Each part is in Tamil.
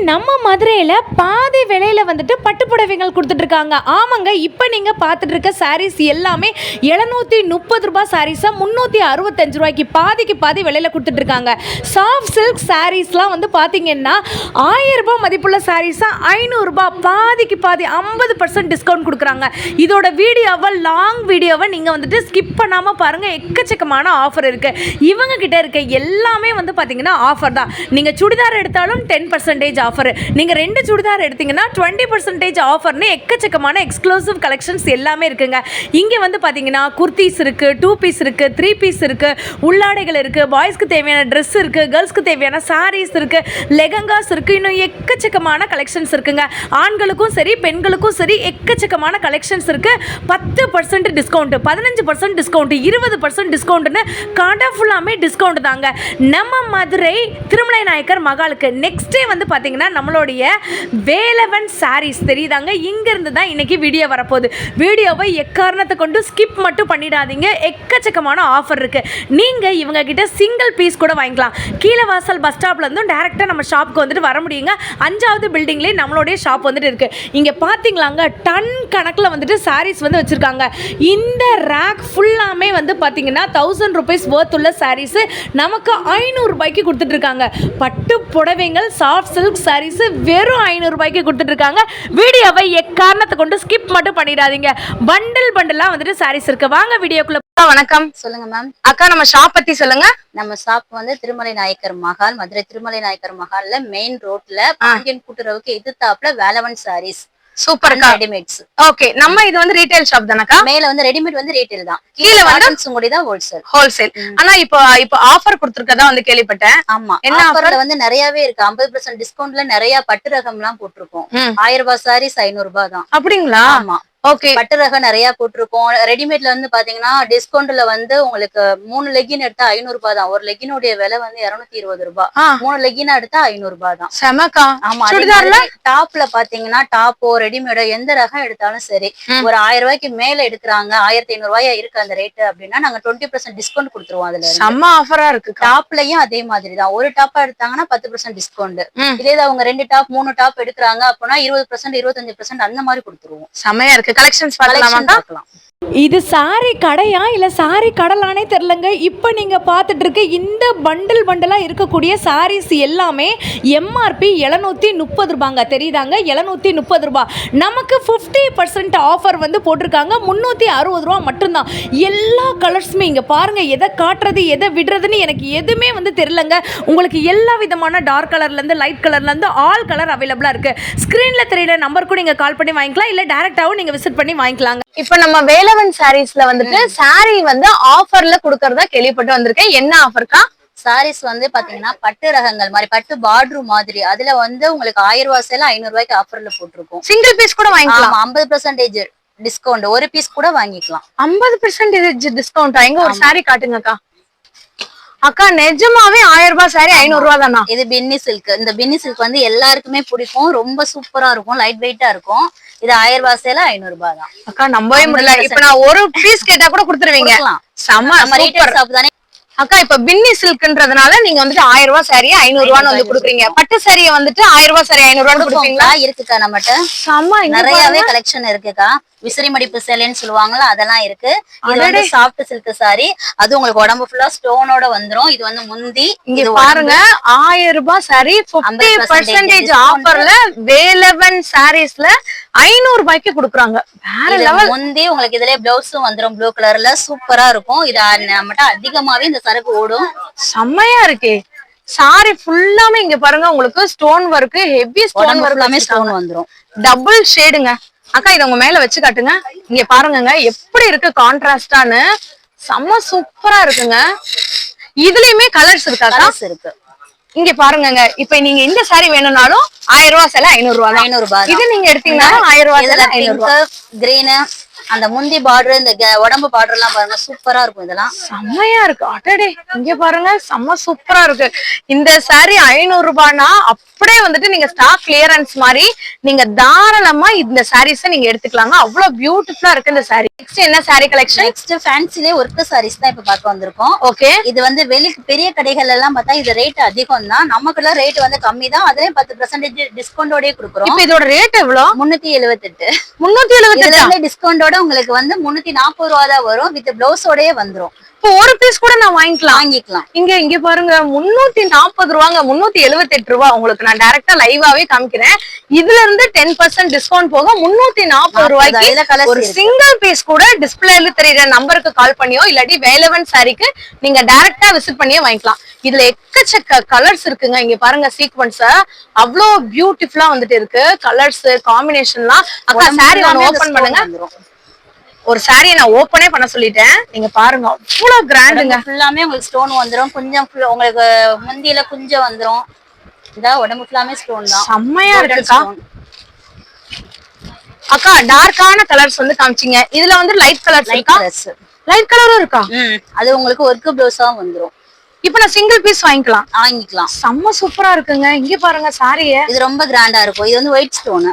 நம்ம மதுரையில் பாதி விலையில வந்துட்டு பட்டு புடவைகள் கொடுத்துட்டு இருக்காங்க. ஆமாங்க, இப்போ நீங்கள் பார்த்துட்டு இருக்க சாரீஸ் எல்லாமே 730 ரூபாய் சாரீஸை 365 ரூபாய்க்கு பாதிக்கு பாதி விலையில கொடுத்துட்டு இருக்காங்க. சாஃப்ட் சில்க் சாரீஸ்லாம் வந்து பார்த்தீங்கன்னா 1000 ரூபாய் மதிப்புள்ள சாரீஸை 500 ரூபாய் பாதிக்கு பாதி 50% டிஸ்கவுண்ட் கொடுக்குறாங்க. இதோட வீடியோவை லாங் வீடியோவை நீங்கள் வந்துட்டு ஸ்கிப் பண்ணாமல் பாருங்கள். எக்கச்சக்கமான ஆஃபர் இருக்குது. இவங்க கிட்ட இருக்க எல்லாமே வந்து பார்த்தீங்கன்னா ஆஃபர் தான். நீங்கள் சுடிதார் எடுத்தாலும் 10% ஆஃபர், நீங்கள் 2 சுடிதார் எடுத்தீங்கன்னா 20% ஆஃபர்னு எக்கச்சக்கமான எக்ஸ்க்ளூசிவ் கலெக்ஷன்ஸ் எல்லாமே இருக்குங்க. இங்கே வந்து பார்த்தீங்கன்னா குர்த்திஸ் இருக்குது, 2 பீஸ் இருக்குது, 3 பீஸ் இருக்குது, உள்ளாடைகள் இருக்குது, பாய்ஸ்க்கு தேவையான ட்ரெஸ் இருக்குது, கேர்ள்ஸ்க்கு தேவையான சாரீஸ் இருக்குது, லெகங்காஸ் இருக்குது, இன்னும் எக்கச்சக்கமான கலெக்ஷன்ஸ் இருக்குங்க. ஆண்களுக்கும் சரி பெண்களுக்கும் சரி எக்கச்சக்கமான கலெக்ஷன்ஸ் இருக்குது. 10% டிஸ்கவுண்ட், 15% டிஸ்கவுண்ட், 20% டிஸ்கவுண்ட்னு கடை ஃபுல்லாமே டிஸ்கவுண்ட் தாங்க. நம்ம மதுரை திருமலை நாயக்கர் மகாலுக்கு நெக்ஸ்டே வந்து பார்த்தீங்கன்னா நம்மளுடைய வேலவன் சாரீஸ் தெரியுதாங்க. இங்கேருந்து தான் இன்றைக்கி வீடியோ வரப்போகுது. வீடியோவை எக்காரணத்தை கொண்டு ஸ்கிப் மட்டும் பண்ணிடாதீங்க. எக்கச்சக்கமான ஆஃபர் இருக்குது. நீங்கள் இவங்க கிட்ட சிங்கிள் பீஸ் கூட வாங்கிக்கலாம். கீழே வாசல் பஸ் ஸ்டாப்லேருந்தும் டேரெக்டாக நம்ம ஷாப்புக்கு வந்துட்டு வர முடியுங்க. 5வது பில்டிங்லேயே நம்மளுடைய ஷாப் வந்துட்டு இருக்குது. இங்கே பார்த்தீங்களாங்க, டன் கணக்கில் வந்துட்டு சாரீஸ் வந்து வச்சுருக்காங்க. இந்த ரேக் ஃபுல்லாமே வந்து பார்த்தீங்கன்னா 1000 ரூபீஸ் ஒர்த் உள்ள சாரீஸு நமக்கு 500 ரூபாய்க்கு கொடுத்துட்ருக்காங்க. பட்டு புடவைங்கள் சாஃப்ட் சில்க் சாரீஸ் வெறும் 500 ரூபாய்க்கு கொடுத்துட்ருக்காங்க. வீடியோவை எக்காரணத்தை கொண்டு ஸ்கிப் மட்டும் பண்ணிடாதீங்க. பண்டலாக வந்துட்டு சாரீஸ் இருக்கு. வாங்க வீடியோக்குள்ள. வணக்கம். சொல்லுங்க மேம். அக்கா, நம்ம ஷாப் பத்தி சொல்லுங்க. நம்ம ஷாப் வந்து திருமலை நாயக்கர் மஹால், மதுரை திருமலை நாயக்கர் மஹால்ல மெயின் ரோட்ல பாண்டியன் கூட்டுறவுக்கு எதிர்த்தாப்புல Velavan sarees. Super readymades. Okay, நம்ம இது வந்து ரீட்டைல் ஷாப் தானக்கா? மேல வந்து ரெடிமேட் வந்து ரீட்டைல் தான், கீழ வந்து சுங்குடி தான் ஹோல்சேல். ஆனா இப்போ ஆஃபர் கொடுத்திருக்கதா வந்து கேள்விப்பட்டேன். ஆமா, என்ன ஆஃபர்ல வந்து நிறையவே இருக்கு. 50% டிஸ்கவுண்ட்ல நிறைய பட்டு ரகம் எல்லாம் போட்டிருக்கோம். 1000 ரூபாய் சாரீஸ் 500 ரூபாய் தான். அப்படிங்களா? ஆமா, ஓகே. பட்டு ரகம் நிறைய போட்டிருக்கோம். ரெடிமேட்ல வந்து பாத்தீங்கன்னா டிஸ்கவுண்ட்ல வந்து உங்களுக்கு 3 லெகின் எடுத்தா 500 ரூபாய் தான். ஒரு லெகினுடைய விலை வந்து 220 ரூபாய். 3 லெகின் எடுத்தா 500 ரூபாய் தான். செமக்கா. ஆமா, சுடிதார்ல டாப்ல பாத்தீங்கன்னா டாப்போ ரெடிமேடோ எந்த ரகம் எடுத்தாலும் சரி, ஒரு 1000 ரூபாய்க்கு மேல எடுக்கிறாங்க, 1500 ரூபாயா இருக்கு அந்த ரேட் அப்படின்னா நாங்க 20% டிஸ்கவுண்ட் கொடுத்துருவோம். அதுல செம்ம ஆஃபரா இருக்கு. டாப்லயும் அதே மாதிரி தான். ஒரு டாப்பா எடுத்தாங்கன்னா 10% டிஸ்கவுண்ட். இதே அவங்க 2 டாப் 3 டாப் எடுக்கிறாங்க அப்படின்னா 20% 25% அந்த மாதிரி கொடுத்துருவோம். செமையா இருக்கு. கலெக்ஷன்ஸ் பார்க்கலாம். இது சாரி கடையா இல்லை சாரி கடலானே தெரிலங்க. இப்போ நீங்கள் பார்த்துட்டு இருக்க இந்த பண்டலாக இருக்கக்கூடிய சாரீஸ் எல்லாமே எம்ஆர்பி 730 ரூபாங்க. தெரியுதாங்க, 730 ரூபாய். நமக்கு 50% ஆஃபர் வந்து போட்டிருக்காங்க. 360 ரூபா மட்டும்தான். எல்லா கலர்ஸுமே இங்கே பாருங்கள். எதை காட்டுறது எதை விடுறதுன்னு எனக்கு எதுவுமே வந்து தெரிலங்க. உங்களுக்கு எல்லா விதமான டார்க் கலர்லேருந்து லைட் கலர்லேருந்து ஆல் கலர் அவைலபிளாக இருக்குது. ஸ்க்ரீனில் தெரியுற நம்பருக்கும் நீங்கள் கால் பண்ணி வாங்கிக்கலாம், இல்லை டேரெக்டாகவும் நீங்கள் விசிட் பண்ணி வாங்கிக்கலாங்க. இப்ப நம்ம வேலவன் சாரீஸ்ல வந்துட்டு சாரி வந்து ஆஃபர்ல குடுக்கறதா கேள்விப்பட்டு வந்திருக்கேன். என்ன ஆஃபர்க்கா? சாரீஸ் வந்து பாத்தீங்கன்னா பட்டு ரகங்கள் மாதிரி, பட்டு பார்டர் மாதிரி, அதுல வந்து உங்களுக்கு 1000 ரூபாய் சேல 500 ரூபாய்க்கு ஆஃபர்ல போட்டிருக்கோம். சிங்கிள் பீஸ் கூட வாங்கிக்கலாம். 50% டிஸ்கவுண்ட். ஒரு பீஸ் கூட வாங்கிக்கலாம். 50% டிஸ்கவுண்ட். எங்க ஒரு சாரி காட்டுங்கக்கா. அக்கா, நிஜமாவே 1000 ரூபாய் சாரி 500 ரூபாய் தானா? இது பின்னி சில்க். இந்த பின்னி சில்க் வந்து எல்லாருக்குமே பிடிக்கும். ரொம்ப சூப்பரா இருக்கும், லைட் வெயிட்டா இருக்கும். இது 1000 ரூபாய் சேல 500 ரூபாய் தான். அக்கா, நம்பவே முடியல. இப்ப நான் ஒரு பீஸ் கேட்டா கூட கொடுத்துருவீங்க. செம்ம. நம்ம ரீட்டைல் ஷாப் தானே. அக்கா, இப்ப பின்னி சில்க்ன்றதுனால நீங்க வந்துட்டு 1000 ரூபாய் சாரியை 500 ரூபான்னு வந்து கொடுக்குறீங்க. பட்டு சாரியை வந்துட்டு 1000 ரூபாய் சாரி 500 ரூபான்னு கொடுப்பீங்களா? இருக்குக்கா, நம்மகிட்ட செம்ம. நிறையவே கலெக்ஷன் இருக்குக்கா. விசிறி மடிப்பு சேலைன்னு சொல்லுவாங்கல்ல, அதெல்லாம் இருக்கு. இது வந்து சாஃப்ட் சில்க் சாரி. அது உங்களுக்கு உடம்பு ஃபுல்லா ஸ்டோனோட வந்துரும். இது வந்து முந்தி. இங்க பாருங்க, 1000 ரூபாய் சாரி 50% ஆஃபர்ல வேலவன் சாரீஸ்ல 500 ரூபாய்க்கு கொடுக்குறாங்க. வேற லெவல். முந்தி உங்களுக்கு இதுலயே பிளவுஸும் வந்துரும் ப்ளூ கலர்ல. சூப்பரா இருக்கும். இது நம்மகிட்ட அதிகமாவே இந்த சரக்கு ஓடும். செம்மையா இருக்கே. சாரி ஃபுல்லாமே இங்க பாருங்க, உங்களுக்கு stone work, heavy stone work, stone வந்துரும். டபுள் ஷேடுங்க. அக்கா, இத உங்க மேல வச்சு காட்டுங்க. இங்க பாருங்க எப்படி இருக்கு கான்ட்ராஸ்டானு. செம்ம சூப்பரா இருக்குங்க. இதுலயுமே கலர்ஸ் இருக்கா? கலர்ஸ் இருக்கு. இங்க பாருங்க, இப்ப நீங்க இந்த சாரி வேணும்னாலும் 1000 ரூபாய் சேல 500 ரூபாய். 500 ரூபாய். இது நீங்க எடுத்தீங்கன்னா 1000 ரூபாய் சேல 500 ரூபாய். கிரீன், அந்த முந்தி பார்டர் இந்த உடம்பு பார்டர் எல்லாம் பாருங்க சூப்பரா இருக்கும். இதெல்லாம் செம்மையா இருக்கு. அடடே இங்க பாருங்க செம்ம சூப்பரா இருக்கு. இந்த saree 500 ரூபாய்னா அப்படியே வந்துட்டு நீங்க ஸ்டாக் கிளியரன்ஸ் மாதிரி நீங்க தாராளமா இந்த சாரீஸ் நீங்க எடுத்துக்கலாங்க. அவ்வளவு பியூட்டிஃபுல்லா இருக்கு இந்த saree. நெக்ஸ்ட் என்ன saree கலெக்ஷன்? நெக்ஸ்ட் ஃபேன்சிலே ஒர்க் சாரீஸ் தான் இப்ப பார்க்க வந்திருக்கோம். ஓகே, இது வந்து பெரிய கடைகள் எல்லாம் பார்த்தா இது ரேட் அதிகம் தான். நமக்குள்ள ரேட் வந்து கம்மி தான். அதுலயும் 10% டிஸ்கவுண்டோடய கொடுக்குறோம். இப்போ இதோட ரேட் எவ்வளவு? 378. 378 டிஸ்கவுண்டோட உங்களுக்கு வந்து 340 ரூபா தான் வரும். வித் பிளவுஸோடயே வந்துரும். இப்போ ஒரு பீஸ் கூட நான் வாங்கிக்கலாம். இங்க பாருங்க 340 ரூபாங்க, 378 ரூபா. உங்களுக்கு நான் டைரக்டா லைவாவே காமிக்கிறேன். இதுல இருந்து 10% டிஸ்கவுண்ட் போக 340 ரூபாய்க்கு ஒரு சிங்கிள் பீஸ் கூட டிஸ்பிளேல தெரியுற நம்பருக்கு கால் பண்ணியோ இல்லாட்டி வேலவன் சாரிக்கு நீங்க டைரக்டா விசிட் பண்ணியே வாங்கிக்கலாம். இதுல எக்கச்சக்க கலர்ஸ் இருக்குங்க. இங்க பாருங்க சீக்வன்ஸ் அவ்வளோ பியூட்டிஃபுல்லா வந்துட்டு இருக்கு. கலர்ஸ் காம்பினேஷன்லாம். அக்கா சாரி ஓபன் பண்ணுங்க. ஒரு சாரியை நான் ஓபனே பண்ண சொல்லிட்டேன். நீங்க பாருங்க அவ்வளவு கிராண்டுங்க. ஃபுல்லாமே உங்களுக்கு ஸ்டோன் வந்துரும். கொஞ்சம் உங்களுக்கு முந்தியில குஞ்சம் வந்துரும். இதா உடம்பு ஃபுல்லாமே ஸ்டோன் தான். செம்மையா இருக்குக்கா. அக்கா டார்க்கான கலர்ஸ் வந்து காமிச்சீங்க. இதுல வந்து லைட் கலர்ஸ் இருக்கா? லைட் கலரும் இருக்கா? அது உங்களுக்கு ஒர்க் பிளவுஸா வந்துரும். இப்ப நான் சிங்கிள் பீஸ் வாங்கிக்கலாம். செம்ம சூப்பரா இருக்குங்க. இங்க பாருங்க சாரிய. இது ரொம்ப கிராண்டா இருக்கும். இது வந்து ஒயிட் ஸ்டோன்.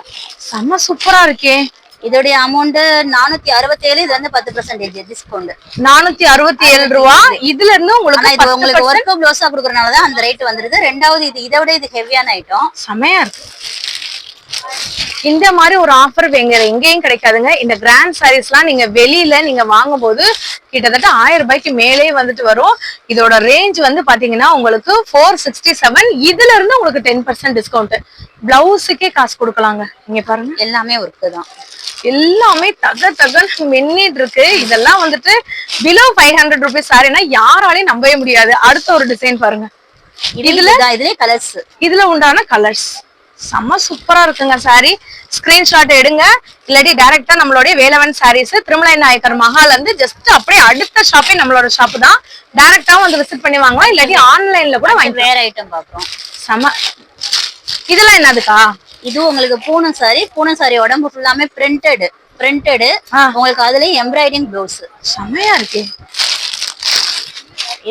செம்ம சூப்பரா இருக்கே. இதோடைய அமௌண்ட் 467. இது வந்து 10% டிஸ்கவுண்ட் 467 ரூபா. இதுல இருந்து உங்களுக்கு ஒர்க் பிளவுஸா கொடுக்கறனாலதான் அந்த ரேட் வந்துருது. ரெண்டாவது இதை விட இது ஹெவியான ஐட்டம். செமையா இருக்கு. இந்த மாதிரி ஒரு ஆஃபர் எங்கேயும் கிடைக்காதுங்க. இந்த கிராண்ட் சாரீஸ் எல்லாம் நீங்க வெளியில நீங்க வாங்கும் போது கிட்டத்தட்ட 1000 ரூபாய்க்கு மேலே வந்துட்டு வரும். இதோட ரேஞ்ச் வந்து பாத்தீங்கன்னா உங்களுக்கு 467. இதுல இருந்து உங்களுக்கு 10% டிஸ்கவுண்ட். பிளவுஸுக்கே காசு கொடுக்கலாங்க. இங்க பாருங்க எல்லாமே ஒர்க் தான். எல்லாமே தகன்னு மின்னிட்டு இருக்கு. இதெல்லாம் வந்துட்டு பிலோ 500 ருபீஸ் சாரினா யாராலையும் நம்பவே முடியாது. அடுத்த ஒரு டிசைன் பாருங்க. இதுல கலர்ஸ், இதுல உண்டான கலர்ஸ் செம்ம சூப்பரா இருக்குங்க. சாரி ஸ்கிரீன்ஷாட் எடுங்க. இல்லாட்டி டைரக்டா நம்மளுடைய வேலவன் சாரீஸ் திருமலை நாயக்கர் மஹால் வந்து ஜஸ்ட் அப்படியே அடுத்த ஷாப்பே நம்மளோட ஷாப் தான். டைரக்டாவும் வந்து விசிட் பண்ணி வாங்கலாம். இல்லாட்டி ஆன்லைன்ல கூட வாங்கி. வேற ஐட்டம் பாக்குறோம். செம்ம. இதெல்லாம் என்னதுக்கா? இது உங்களுக்கு பூனம் சாரி உடம்பு ஃபுல்லாமே பிரிண்டட். உங்களுக்கு அதுலயே எம்ப்ராய்டிங் பிளவுஸ். செம்மையா இருக்கு.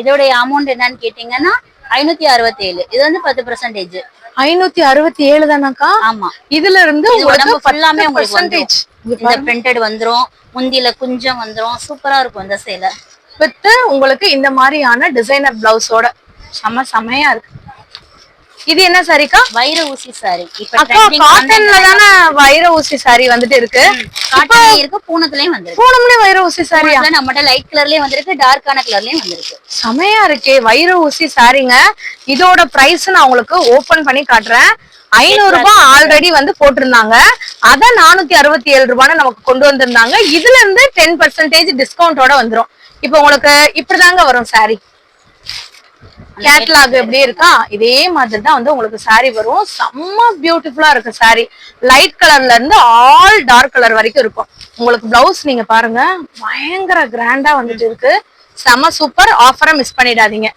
இதோட அமௌண்ட் என்னன்னு கேட்டீங்கன்னா 567. இது வந்து 10%. 567 தானாக்கா? ஆமா. இதுல இருந்து உடம்பு ஃபுல்லாமே உங்களுக்கு இந்த பிரிண்டட் வந்துரும். முந்தியில குஞ்சம் வந்துரும். சூப்பரா இருக்கும் இந்த சேலை. வித் உங்களுக்கு இந்த மாதிரியான டிசைனர் பிளவுஸோட செமையா இருக்கு. இது என்ன சாரிக்கா? வைர ஊசி சாரி. இப்ப காட்டன்ல தான வைர ஊசி சாரி வந்துட்டு இருக்கு. காட்டன்லயே இருக்கு, பூனத்துலயும் வந்திருக்கு. பூனம்லயே வைர ஊசி சாரியா? நம்மட்ட லைட் கலர்லயும் வந்திருக்கு, டார்க்கான கலர்லயும் வந்திருக்கு. செமையா இருக்கே வைர ஊசி சாரிங்க. இதோட பிரைஸ் நான் உங்களுக்கு ஓபன் பண்ணி காட்டுறேன். 500 ரூபாய் ஆல்ரெடி வந்து போட்டிருந்தாங்க. அத 467 ரூபான்னு நமக்கு கொண்டு வந்திருந்தாங்க. இதுல இருந்து 10% டிஸ்கவுண்டோட வந்துரும். இப்ப உங்களுக்கு இப்படிதாங்க வரும் சாரி. கேட்லாக் எப்படி இருக்கா இதே மாதிரி தான் வந்து உங்களுக்கு சாரி வரும். செம்ம பியூட்டிஃபுல்லா இருக்கு சாரி. லைட் கலர்ல இருந்து ஆல் டார்க் கலர் வரைக்கும் இருக்கும். உங்களுக்கு பிளவுஸ் நீங்க பாருங்க பயங்கர கிராண்டா வந்துட்டு இருக்கு. செம்ம சூப்பர். ஆஃபரை மிஸ் பண்ணிடாதீங்க.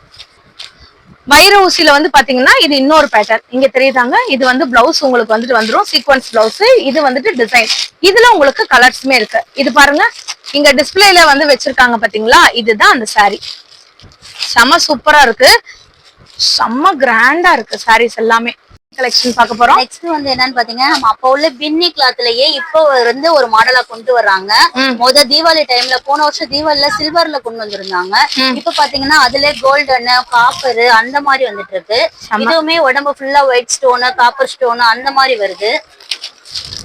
வைர ஊசியில வந்து பாத்தீங்கன்னா இது இன்னொரு பேட்டர்ன் இங்க தெரியுதாங்க. இது வந்து பிளவுஸ் உங்களுக்கு வந்துட்டு வந்துடும் சீக்வன்ஸ் பிளவுஸ். இது வந்துட்டு டிசைன். இதுல உங்களுக்கு கலர்ஸுமே இருக்கு. இது பாருங்க இங்க டிஸ்பிளேல வந்து வச்சிருக்காங்க பாத்தீங்களா? இதுதான் அந்த சாரி. செம்ம சூப்பரா இருக்கு. செம்ம கிராண்டா இருக்கு சாரீஸ் எல்லாமே. கலெக்ஷன் பார்க்க போறோம். நெக்ஸ்ட் வந்து என்னன்னு பாத்தீங்கன்னா நம்ம அப்ப உள்ள பின்னி கிளாத்லயே இப்போ வந்து ஒரு மாடலா கொண்டு வர்றாங்க. தீபாவளி டைம்ல போன வருஷம் தீபாவளில சில்வர்ல கொண்டு வந்திருந்தாங்க. இப்ப பாத்தீங்கன்னா அதுல கோல்டன் காப்பர் அந்த மாதிரி வந்துட்டு இருக்கு. இதுவுமே உடம்பு ஃபுல்லா ஒயிட் ஸ்டோன் காப்பர் ஸ்டோன் அந்த மாதிரி வருது.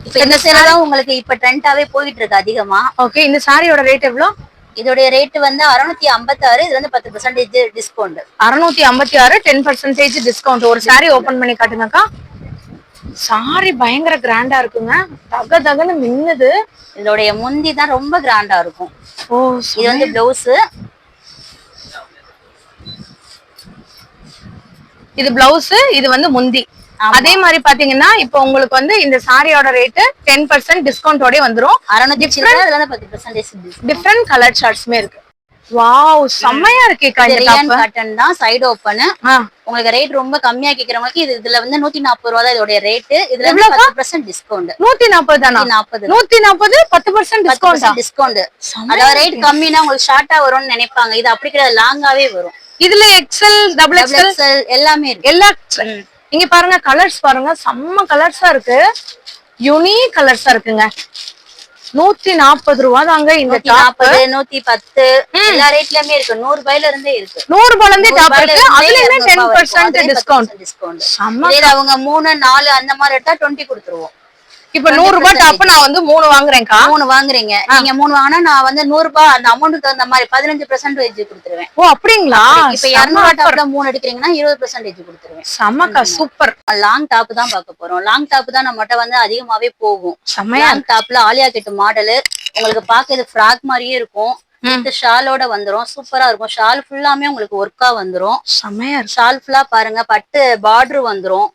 இப்ப இந்த சேலை தான் உங்களுக்கு இப்ப ட்ரெண்டாவே போயிட்டு இருக்கு அதிகமா. ஓகே, இந்த சாரியோட ரேட் எவ்வளவு? இதோட ரேட் வந்து 656. இது வந்து 10% டிஸ்கவுண்ட். 656 10% டிஸ்கவுண்ட். ஒரு சாரி ஓபன் பண்ணி காட்டுங்கக்கா. சாரி பயங்கர கிராண்டா இருக்குங்க. தகன்னு மின்னுது. இதோடைய முந்தி தான் ரொம்ப கிராண்டா இருக்கும். ஓ, இது வந்து பிளவுஸ். இது பிளவுஸ், இது வந்து முந்தி. அதே மாதிரி பாத்தீங்கன்னா இப்ப உங்களுக்கு வந்து இந்த சாரியோட ரேட் 10% டிஸ்கவுண்டோட வந்துரும். 610. டிஃபரெண்ட் கலர் சார்ட்ஸ்மே இருக்கு. வாவ் செம்மையா இருக்கேக்கா இந்த ரியான் டாப். காட்டன் தான், சைடு ஓப்பன். உங்களுக்கு ரேட் ரொம்ப கம்மியா கேக்குறவங்களுக்கு இதுல வந்து 140 ரூபா தான் இதோட ரேட். இதுல 10% டிஸ்கவுண்ட். 140 தானா? 140 10% டிஸ்கவுண்ட். டிஸ்கவுண்ட். அதாவது ரேட் கம்மினா உங்களுக்கு ஷார்ட்டா வரும்னு நினைப்பாங்க. இது அப்படி கிடையாது, லாங்காவே வரும். இதுல எக்ஸ்எல் டபுள் எக்ஸ்எல் எல்லாமே இருக்கு. எல்லா இங்க பாருங்க, கலர்ஸ் பாருங்க, செம்ம கலர்ஸா இருக்கு, யூனிக் கலர்ஸா இருக்குங்க. 140 ரூபா தாங்க இந்த டாப். 110 எல்லா ரேட்லயுமே இருக்கு. 100 ரூபாயில இருந்தே இருக்கு. 100 ரூபாயில இருந்தே டாப் இருக்கு. அதுலயுமே 10% டிஸ்கவுண்ட். இதே அவங்க 3 4 அந்த மாதிரி எடுத்தா 20 கொடுத்துருவோம். இப்ப 100 ரூபாய் டாப் நான் வந்து 3 வாங்குறேன்க்கா. 3 வாங்குறீங்க நீங்க, 3 வாங்கினா நான் வந்து 100 ரூபாய் அந்த அமௌண்ட்டுக்கு தகுந்த மாதிரி 15% கொடுத்துருவேன். ஓ அப்படிங்களா? இப்ப 200 டாப்ல 3 எடுக்கிறீங்கன்னா 20% கொடுத்துருவேன். செம்மக்கா, சூப்பர். லாங் டாப் தான் பார்க்க போறோம். லாங் டாப் தான் நம்மகிட்ட வந்து அதிகமாவே போகும். செம்மையா லாங் டாப்ல ஆலியா கட் மாடல் உங்களுக்கு பாக்குறது ஃப்ராக் மாதிரியே இருக்கும். இந்த ஷாலோட வந்துரும், சூப்பரா இருக்கும். ஷால் ஃபுல்லாமே உங்களுக்கு ஒர்க்கா வந்துரும். செம்மையா ஷால் ஃபுல்லா பாருங்க, பட்டு பார்டர் வந்துரும்.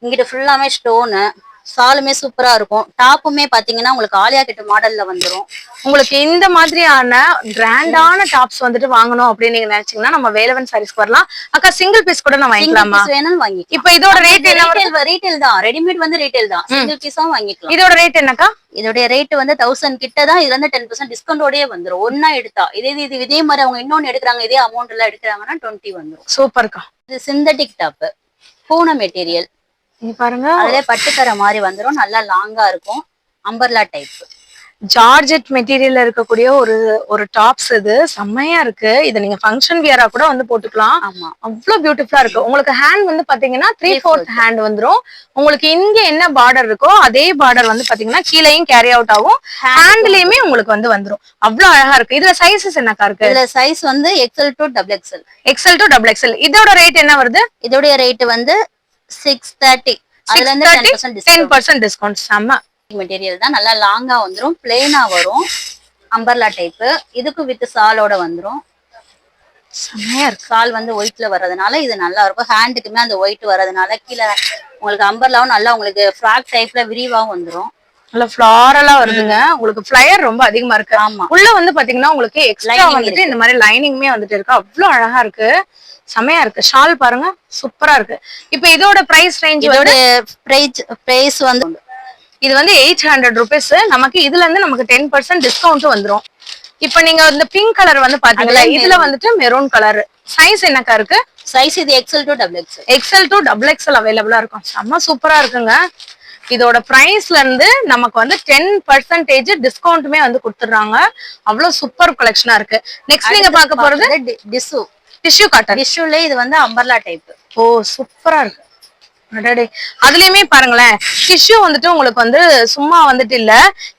இங்கிட்ட ஃபுல்லாமே ஸ்டோனு. சாலுமே சூப்பரா இருக்கும். டாப்புமே பாத்தீங்கன்னா உங்களுக்கு ஆலியா கட் மாடல்ல வந்துரும். உங்களுக்கு இந்த மாதிரியான கிராண்டான டாப்ஸ் வந்துட்டு வாங்கணும் அப்படின்னு நீங்க நினைச்சீங்கன்னா நம்ம வேலவன் சாரீஸ்க்கு வரலாம். அக்கா சிங்கிள் பீஸ் கூட நான் வாங்கிக்கலாமா? வேணாலும் வாங்கிக்கலாம். இப்ப இதோட ரேட் என்ன? ரீட்டைல் தான், ரெடிமேட் வந்து ரீட்டைல் தான். சிங்கிள் பீஸாவும் வாங்கிக்கலாம். இதோட ரேட் என்னக்கா? இதோட ரேட் வந்து 1000 கிட்ட தான். இதுல இருந்து 10% டிஸ்கவுண்டோடயே வந்துரும். ஒன்னா எடுத்தா இதே மாதிரி அவங்க இன்னொன்னு எடுக்கிறாங்க, இதே அமௌண்ட் எல்லாம் எடுக்கிறாங்கன்னா 20 வந்துரும். சூப்பர்க்கா. இது சிந்தட்டிக் டாப், பூனை மெட்டீரியல். இங்க பாருங்க, அதுல பட்டுக்கரை மாதிரி வந்துரும். நல்லா லாங்கா இருக்கும். அம்பர்லா டைப் ஜார்ஜெட் மெட்டீரியல்ல இருக்கக்கூடிய ஒரு டாப்ஸ். இது செம்மையா இருக்கு. இத நீங்க ஃபங்க்ஷன் வியரா கூட வந்து போட்டுக்கலாம். ஆமா, அவ்வளவு பியூட்டிஃபுல்லா இருக்கு. உங்களுக்கு ஹேண்ட் வந்து பாத்தீங்கன்னா 3/4 ஹேண்ட் வந்துரும். உங்களுக்கு இங்க என்ன பார்டர் இருக்கோ அதே பார்டர் வந்து பாத்தீங்கன்னா கீழேயும் கேரி அவுட் ஆகும், ஹேண்ட்லயுமே உங்களுக்கு வந்து வந்துரும். அவ்வளவு அழகா இருக்கு. இதுல சைஸஸ் என்னக்கா இருக்கு? இதுல சைஸ் வந்து XL to XXL. XL to XXL. இதோட ரேட் என்ன வருது? இதோட ரேட் வந்து 630. அதுல இருந்து 10% டிஸ்கவுண்ட். செம்ம மெட்டீரியல் தான். நல்லா லாங்கா வந்துரும், பிளேனா வரும். Umbrella type. இதுக்கு வித் சாலோட வந்துரும். செம்மையா இருக்கு. சால் வந்து ஒயிட்ல வர்றதுனால இது நல்லா இருக்கும். ஹேண்டுக்குமே அந்த ஒயிட் வர்றதுனால கீழே உங்களுக்கு அம்பர்லாவும் நல்லா உங்களுக்கு ஃப்ராக் டைப்ல விரிவாவும் வந்துரும். நல்ல ஃப்ளாரலா வருதுங்க. உங்களுக்கு ஃபிளயர் ரொம்ப அதிகமா இருக்கு. ஆமா, உள்ள வந்து பாத்தீங்கன்னா உங்களுக்கு எக்ஸ்ட்ரா வந்துட்டு இந்த மாதிரி லைனிங்மே வந்துட்டு இருக்கு. அவ்வளவு அழகா இருக்கு, செமையா இருக்கு. ஷால் பாருங்க, சூப்பரா இருக்கு. இப்ப இதோட பிரைஸ் ரேஞ்ச் இதோட பிரைஸ் வந்து இது வந்து 800 rupees. நமக்கு இதுல இருந்து நமக்கு 10% டிஸ்கவுண்ட் வந்துரும். இப்ப நீங்க இந்த பிங்க் கலர் வந்து பாத்தீங்களா, இதுல வந்துட்டு மெரூன் கலர். சைஸ் என்னக்கா இருக்கு? சைஸ் இது XL to XXL. XL to XXL அவைலபிளா இருக்கும். செம்ம சூப்பரா இருக்குங்க. இதோட பிரைஸ்ல இருந்து நமக்கு வந்து 10% டிஸ்கவுண்ட்டுமே வந்து கொடுத்துடுறாங்க. அவ்வளவு சூப்பர் கலெக்ஷனா இருக்கு. நெக்ஸ்ட் நீங்க பார்க்க போறது டிஷ்யூ காட்டன். டிஷ்யூல இது வந்து அம்பர்லா டைப். ஓ சூப்பரா இருக்கு. அதுலயுமே பாருங்களேன், டிஷ்யூ வந்துட்டு உங்களுக்கு வந்து சும்மா வந்துட்டு இல்ல,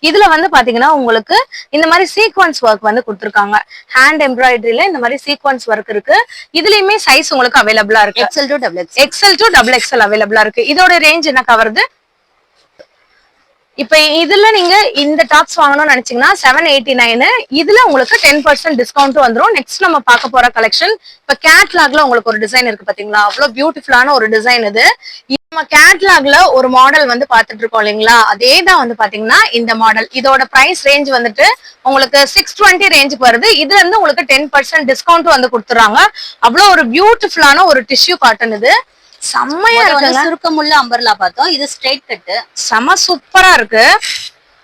இதுல வந்து பாத்தீங்கன்னா உங்களுக்கு இந்த மாதிரி சீக்வன்ஸ் ஒர்க் வந்து கொடுத்துருக்காங்க. ஹேண்ட் எம்ப்ராய்டரியில இந்த மாதிரி சீக்வன்ஸ் ஒர்க் இருக்கு. இதுலயுமே சைஸ் உங்களுக்கு அவைலபிளா இருக்கு. XL to XXL அவைலபிளா இருக்கு. இதோட ரேஞ்ச் என்ன கவருது? இப்ப இதுல நீங்க இந்த டாப்ஸ் வாங்கணும்னு நினைச்சீங்கன்னா 789. இதுல உங்களுக்கு 10% டிஸ்கவுண்ட் வந்துரும். நெக்ஸ்ட் நம்ம பார்க்க போற கலெக்ஷன், இப்ப கேட்லாக்ல உங்களுக்கு ஒரு டிசைன் இருக்கு பாத்தீங்களா, அவ்வளவு பியூட்டிஃபுல்லான ஒரு டிசைன் இது. நம்ம கேட்லாக்ல ஒரு மாடல் வந்து பாத்துட்டு இருக்கோம் இல்லைங்களா, அதே தான் வந்து பாத்தீங்கன்னா இந்த மாடல். இதோட பிரைஸ் ரேஞ்ச் வந்துட்டு உங்களுக்கு 620 ரேஞ்சுக்கு வருது. இதுல இருந்து உங்களுக்கு 10% டிஸ்கவுண்ட் வந்து கொடுத்துறாங்க. அவ்வளவு ஒரு பியூட்டிஃபுல்லான ஒரு டிஷ்யூ காட்டன் இது. செம்மையா இருக்கு. சுருக்கமுள்ள அம்பர்லா பார்த்தோம், இது ஸ்ட்ரைட் கட். செம சூப்பரா இருக்கு.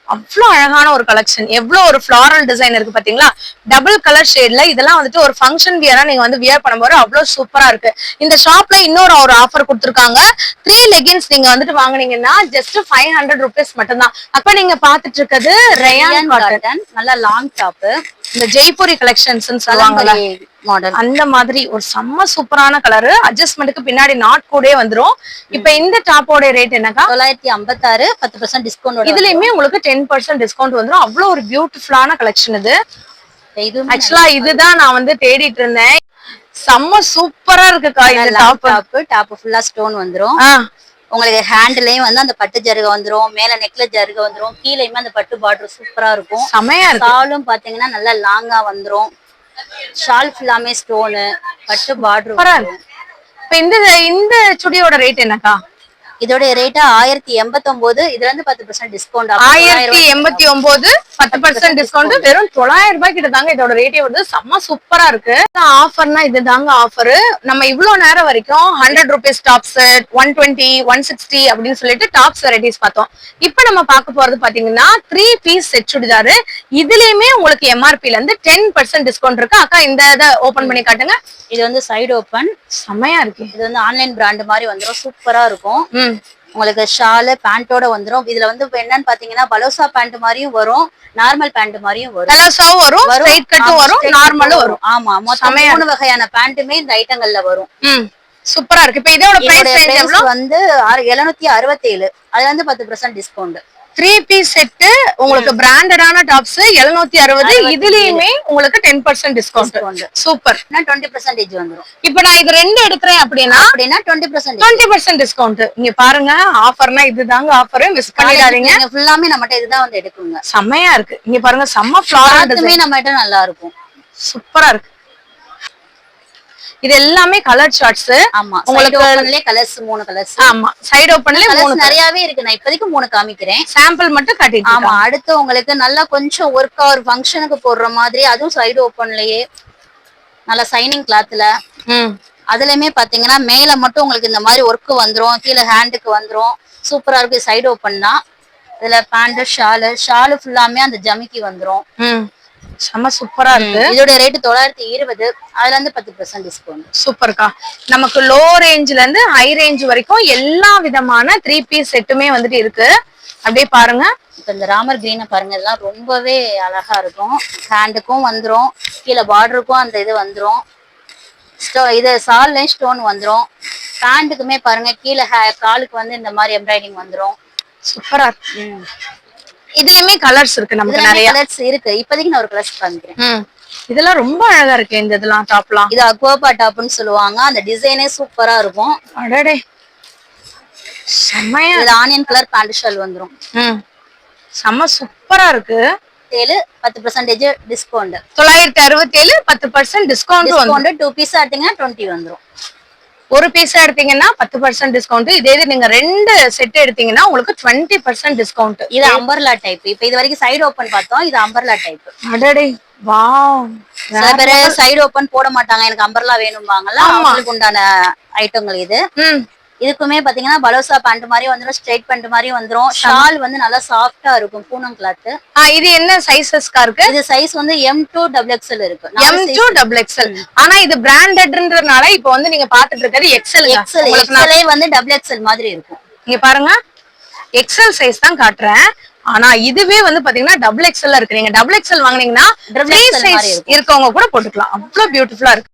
அவ்வளவு அழகான ஒரு கலெக்ஷன். எவ்வளவு ஒரு ஃபிளாரல் டிசைன் இருக்கு பாத்தீங்களா, டபுள் கலர் ஷேட்ல. இதெல்லாம் வந்துட்டு ஒரு ஃபங்க்ஷன் வியரா நீங்க வந்து வியர் பண்ணும்போது அவ்வளவு சூப்பரா இருக்கு. இந்த ஷாப்ல இன்னொரு ஒரு ஆஃபர் கொடுத்துருக்காங்க. 3 லெகின்ஸ் நீங்க வந்துட்டு வாங்குனீங்கன்னா ஜஸ்ட் 500 rupees மட்டும்தான். அப்ப நீங்க பாத்துட்டு இருக்கிறது ரயான் காட்டன். நல்லா லாங் டாப். இந்த ஜெய்ப்பூரி கலெக்ஷன்ஸ் சொல்லுவாங்கல்ல மாடல், அந்த மாதிரி ஒரு செம்ம சூப்பரான கலர். அட்ஜஸ்ட்மெண்ட்டுக்கு பின்னாடி நாட் கூட வந்துரும். இப்ப இந்த டாப்போட ரேட் என்னக்கா? 956. 10% டிஸ்கவுண்ட். இதுலயுமே உங்களுக்கு 10% டிஸ்கவுண்ட் வந்துரும். அவ்வளவு ஒரு பியூட்டிஃபுல்லான கலெக்ஷன் இது. ஆக்சுவலா இதுதான் நான் வந்து தேடிட்டு இருந்தேன். செம்ம சூப்பரா இருக்குக்கா இந்த டாப் ஃபுல்லா ஸ்டோன் வந்துரும். உங்களுக்கு ஹேண்ட்லயும் வந்து அந்த பட்டு ஜருக வந்துரும், மேல நெக்ல ஜருக வந்துரும், கீழேயுமே அந்த பட்டு பார்டர் சூப்பரா இருக்கும். செமையா இருக்கு. ஷாலும் பாத்தீங்கன்னா நல்லா லாங்கா வந்துரும். ஷால் ஃபுல்லாமே ஸ்டோனு, பட்டு பார்டர். இப்ப இந்த சுடியோட ரேட் என்னக்கா? இதோட ரேட்டா 1089. இதுல இருந்து 10% டிஸ்கவுண்ட். 1089 10% டிஸ்கவுண்ட். வெறும் 900 ரூபாய் கிட்ட தாங்க இதோட ரேட்டே வருது. செம்ம சூப்பரா இருக்கு. ஆஃபர்னா இது தாங்க ஆஃபர். நம்ம இவ்வளவு நேரம் வரைக்கும் 100 rupees டாப்ஸ், 120, 160 அப்படின்னு சொல்லிட்டு டாப்ஸ் வெரைட்டிஸ் பார்த்தோம். இப்போ நம்ம பார்க்க போறது பாத்தீங்கன்னா 3 பீஸ் செட் சுடிதார். இதுலயுமே உங்களுக்கு எம்ஆர்பில இருந்து 10% டிஸ்கவுண்ட் இருக்கு. அக்கா இந்த இதை ஓபன் பண்ணி காட்டுங்க. இது வந்து சைடு ஓபன், செம்மையா இருக்கு. இது வந்து ஆன்லைன் பிராண்ட் மாதிரி வந்துரும், சூப்பரா இருக்கும். உங்களுக்கு ஷாலு பேண்டோட வந்துரும். இதுல வந்து என்னன்னு பாத்தீங்கன்னா பலோசா பேண்ட் மாதிரியும் வரும், நார்மல் பேண்ட் மாதிரியும் வரும். பலோசாவும் வரும், ஸ்ட்ரைட் கட்டும் வரும், நார்மலும் வரும். ஆமா, மொத்தம் 3 வகையான பேண்ட்டுமே இந்த ஐட்டங்கள்ல வரும். சூப்பரா இருக்கு. இப்ப இதோட பிரைஸ் ரேஞ்ச் எவ்வளவு? வந்து 767. அதுல இருந்து 10% டிஸ்கவுண்ட். 3 பீஸ் செட் உங்களுக்கு பிராண்டடான டாப்ஸ் 760. இதுலயுமே உங்களுக்கு 10% டிஸ்கவுண்ட். சூப்பர். 20% வந்துரும். இப்போ நான் இது ரெண்டு எடுக்கிறேன் அப்படின்னா 20% டிஸ்கவுண்ட். நீங்க பாருங்க, ஆஃபர்னா இதுதாங்க ஆஃபர். மிஸ் பண்ணிடாதீங்க. நீங்க ஃபுல்லாமே நம்மட்ட இதுதான் வந்து எடுக்குங்க. செம்மையா இருக்கு. இங்க பாருங்க, செம்ம ஃப்ளாரல் டிசைன் நம்மட்ட நல்லா இருக்கும். சூப்பரா இருக்கு. இது எல்லாமே கலர் சார்ட்ஸ். ஆமா, உங்களுக்கு ஓபன்லயே கலர்ஸ் 3 கலர்ஸ். ஆமா, சைடு ஓபன்லயே 3 நிறையவே இருக்கு. நான் இப்போதைக்கு 3 காமிக்கிறேன், சாம்பிள் மட்டும் காட்டிட்டு. ஆமா, அடுத்து உங்களுக்கு நல்லா கொஞ்சம் ஒர்க் ஒரு ஃபங்க்ஷனுக்கு போடுற மாதிரி, அதுவும் சைடு ஓபன்லயே நல்லா சைனிங் கிளாத்ல. அதுலயுமே பாத்தீங்கன்னா மேல மட்டும் உங்களுக்கு இந்த மாதிரி ஒர்க் வந்துரும், கீழே ஹேண்டுக்கு வந்துரும். சூப்பரா இருக்கு. சைடு ஓபன் தான். இதுல பேண்ட், ஷாலு ஃபுல்லாமே அந்த ஜமிக்கி வந்துரும். செம்ம சூப்பரா இருக்கு. இதோட ரேட் 920. அதுல இருந்து 10% டிஸ்கவுண்ட். சூப்பர்க்கா. நமக்கு லோ ரேஞ்ச்ல இருந்து ஹை ரேஞ்ச் வரைக்கும் எல்லா விதமான 3 பீஸ் செட்டுமே வந்துட்டு இருக்கு. அப்படியே பாருங்க. இப்ப இந்த ராமர் கிரீனை பாருங்க, இதெல்லாம் ரொம்பவே அழகா இருக்கும். ஹேண்டுக்கும் வந்துரும், கீழே பார்டருக்கும் அந்த இது வந்துரும். இது சால்லையும் ஸ்டோன் வந்துரும். பேண்ட்டுக்குமே பாருங்க, கீழே காலுக்கு வந்து இந்த மாதிரி எம்ப்ராய்டிங் வந்துரும். சூப்பரா இருக்கு. இதுலயுமே கலர்ஸ் இருக்கு, நமக்கு நிறைய கலர்ஸ் இருக்கு. இப்போதைக்கு நான் ஒரு கலர்ஸ் காமிக்கிறேன். இதெல்லாம் ரொம்ப அழகா இருக்கு. இந்த இதெல்லாம் டாப்லாம் இது அக்வாபா டாப்னு சொல்லுவாங்க. அந்த டிசைனே சூப்பரா இருக்கும். அடடே, செம்மையா. இது ஆனியன் கலர் பேண்ட் ஷால் வந்துரும். செம்ம சூப்பரா இருக்கு. 10% டிஸ்கவுண்ட். 967 10% டிஸ்கவுண்ட் வந்து 2 பீஸ் எடுத்தீங்கன்னா 20 வந்துரும். ஒரு பீஸ் எடுத்தீங்கன்னா 10% டிஸ்கவுண்ட். இதே இது நீங்க 2 செட் எடுத்தீங்கன்னா உங்களுக்கு 20% டிஸ்கவுண்ட். இது அம்பர்லா டைப். இப்போ இது வரைக்கும் சைடு ஓபன் பார்த்தோம், இது அம்பர்லா டைப். அடடே, வாவ். சில பேர் சைடு ஓபன் போட மாட்டாங்க, எனக்கு அம்பர்லா வேணும்பாங்கல்ல, அவங்களுக்கு உண்டான ஐட்டங்கள் இது. இதுக்குமே பாத்தீங்கன்னா பலோசா பேண்ட் மாதிரி வந்துரும், ஸ்ட்ரைட் பேண்ட் மாதிரி வந்துரும். ஷால் வந்து நல்லா சாஃப்டா இருக்கும், பூனம் கிளாத். இது என்ன சைஸஸ்க்கா இருக்கு? இது சைஸ் வந்து M2 XXL இருக்கு. M2 XXL. ஆனா இது பிராண்டட்ன்றதுனால இப்போ வந்து நீங்க பாத்துட்டு இருக்கிறது XL. XL வந்து XXL மாதிரி இருக்கும். இங்க பாருங்க, XL சைஸ் தான் காட்டுறேன். ஆனா இதுவே வந்து பாத்தீங்கன்னா XXL இருக்கு. நீங்க XXL வாங்குனீங்கன்னா 3 சைஸ் இருக்கவங்க கூட போட்டுக்கலாம். அவ்வளவு பியூட்டிஃபுல்லா இருக்கு.